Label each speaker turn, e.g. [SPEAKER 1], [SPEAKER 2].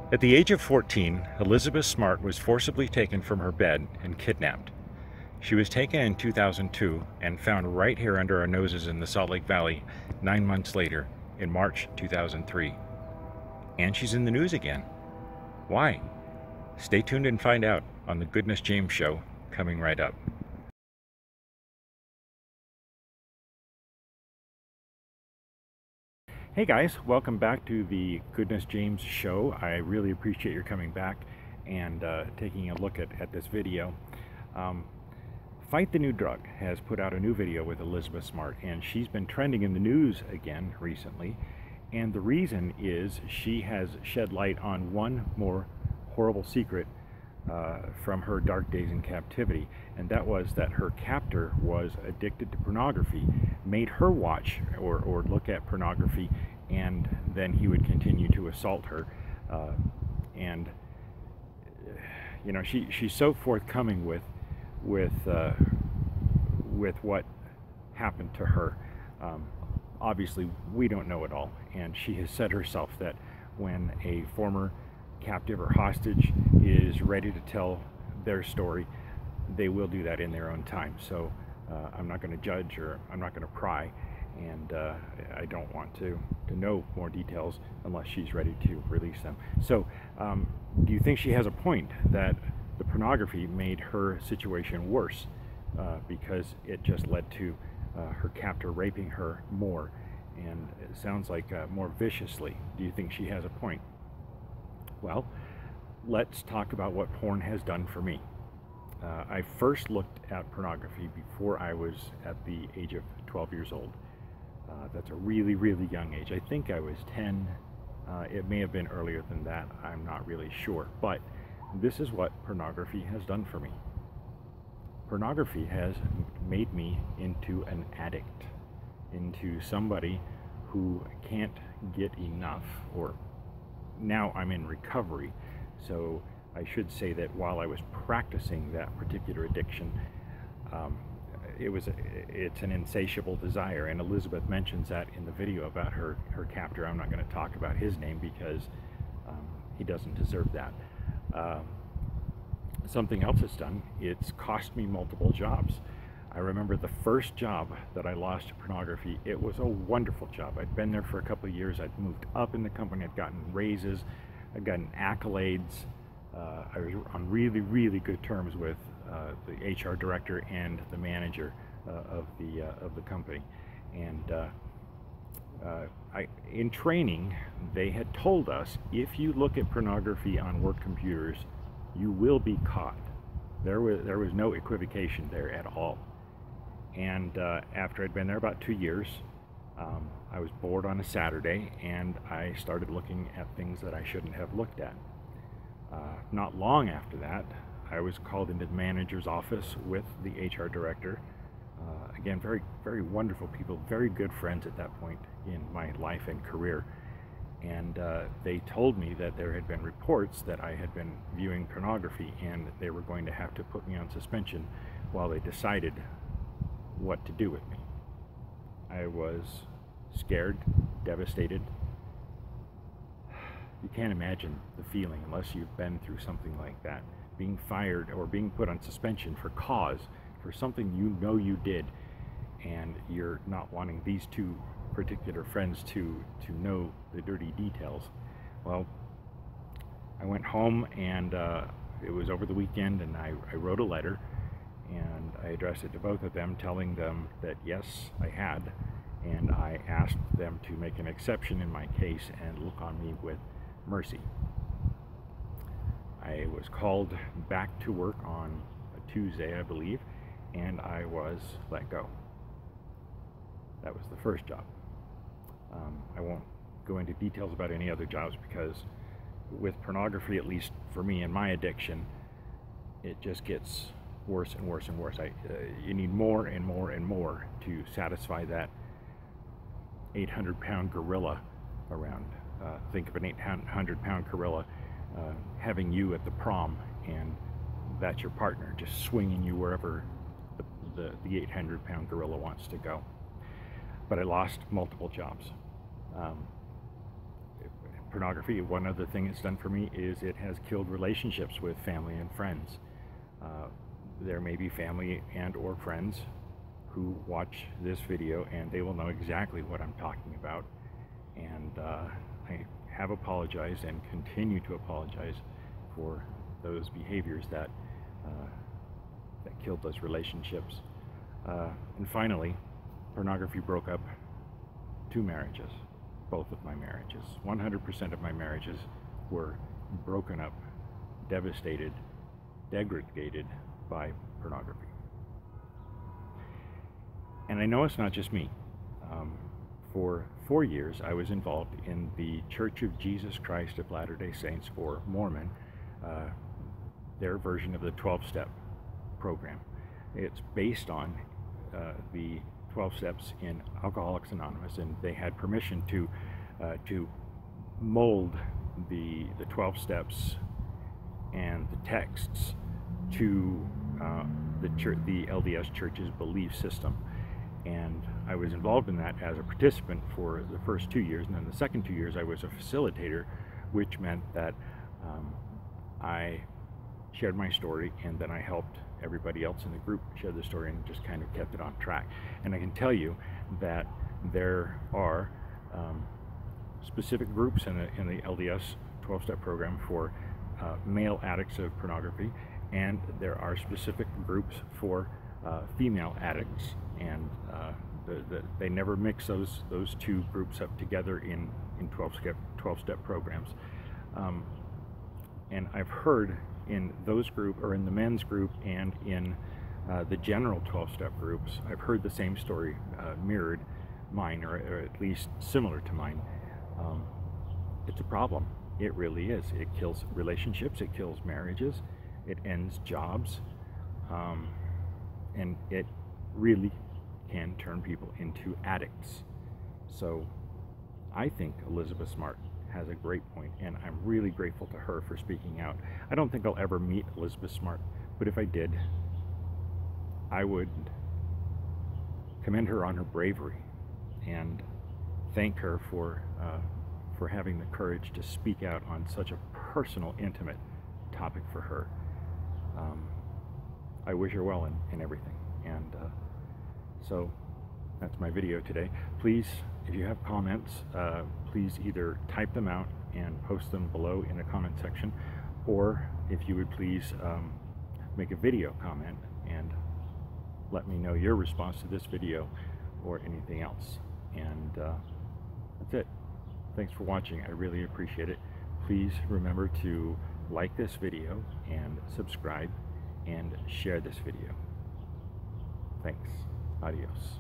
[SPEAKER 1] At the age of 14, Elizabeth Smart was forcibly taken from her bed and kidnapped. She was taken in 2002 and found right here under our noses in the Salt Lake Valley 9 months later, in March 2003. And she's in the news again. Why? Stay tuned and find out on the Goodness James Show, coming right up. Hey guys, welcome back to the Goodness James Show. I really appreciate your coming back and taking a look at this video. Fight the New Drug has put out a new video with Elizabeth Smart, and she's been trending in the news again recently. And the reason is she has shed light on one more horrible secret from her dark days in captivity, and that was that her captor was addicted to pornography, made her watch or look at pornography, and then he would continue to assault her. And you know, she's so forthcoming with what happened to her. Obviously, we don't know it all, and she has said herself that when a former captive or hostage is ready to tell their story, they will do that in their own time. So I'm not going to judge, or I'm not going to pry, and I don't want to know more details unless she's ready to release them. So do you think she has a point that the pornography made her situation worse because it just led to her captor raping her more, and it sounds like more viciously? Do you think she has a point? Well, let's talk about what porn has done for me. I first looked at pornography before I was at the age of 12 years old. That's a really, really young age. I think I was 10. It may have been earlier than that. I'm not really sure. But this is what pornography has done for me. Pornography has made me into an addict, into somebody who can't get enough, or now I'm in recovery. So I should say that while I was practicing that particular addiction, it's an insatiable desire, and Elizabeth mentions that in the video about her captor. I'm not going to talk about his name because he doesn't deserve that. Something else it's done, it's cost me multiple jobs. I remember the first job that I lost to pornography. It was a wonderful job. I'd been there for a couple of years. I'd moved up in the company. I'd gotten raises. I'd gotten accolades. I was on really, really good terms with the HR director and the manager of the company. And in training, they had told us, if you look at pornography on work computers, you will be caught. There was no equivocation there at all. And after I'd been there about 2 years, I was bored on a Saturday, and I started looking at things that I shouldn't have looked at. Not long after that, I was called into the manager's office with the HR director. Again, very, very wonderful people, very good friends at that point in my life and career. And they told me that there had been reports that I had been viewing pornography, and they were going to have to put me on suspension while they decided what to do with me. I was scared, devastated. You can't imagine the feeling unless you've been through something like that. Being fired or being put on suspension for cause, for something you know you did, and you're not wanting these two particular friends to know the dirty details. Well, I went home, and it was over the weekend, and I wrote a letter, and I addressed it to both of them, telling them that yes, I had, and I asked them to make an exception in my case and look on me with mercy. I was called back to work on a Tuesday, I believe, and I was let go. That was the first job. I won't go into details about any other jobs, because with pornography, at least for me and my addiction, it just gets worse and worse and worse. You need more and more and more to satisfy that 800-pound gorilla around. Think of an 800-pound gorilla having you at the prom, and that's your partner, just swinging you wherever the 800-pound gorilla wants to go. But I lost multiple jobs. pornography, one other thing it's done for me is it has killed relationships with family and friends. There may be family and or friends who watch this video and they will know exactly what I'm talking about. And I have apologized and continue to apologize for those behaviors that killed those relationships. And finally, pornography broke up 2 marriages, both of my marriages. 100% of my marriages were broken up, devastated, degraded by pornography. And I know it's not just me. For 4 years, I was involved in the Church of Jesus Christ of Latter-day Saints, or Mormon, their version of the 12-step program. It's based on the 12 steps in Alcoholics Anonymous, and they had permission to mold the 12 steps and the texts to the LDS Church's belief system. And I was involved in that as a participant for the first 2 years, and then the second 2 years I was a facilitator, which meant that I shared my story, and then I helped everybody else in the group share the story and just kind of kept it on track. And I can tell you that there are specific groups in the LDS 12-step program for male addicts of pornography, and there are specific groups for female addicts, and they never mix those 2 groups up together in 12-step programs. And I've heard in those groups, or in the men's group and in the general 12-step groups, I've heard the same story mirrored mine, or at least similar to mine. It's a problem. It really is. It kills relationships, it kills marriages, it ends jobs, and it really can turn people into addicts. So I think Elizabeth Smart has a great point, and I'm really grateful to her for speaking out. I don't think I'll ever meet Elizabeth Smart, but if I did, I would commend her on her bravery and thank her for having the courage to speak out on such a personal, intimate topic for her. I wish her well in everything. And so that's my video today. Please, if you have comments, please either type them out and post them below in the comment section, or if you would please make a video comment and let me know your response to this video or anything else. And that's it. Thanks for watching. I really appreciate it. Please remember to like this video and subscribe and share this video. Thanks. Adios.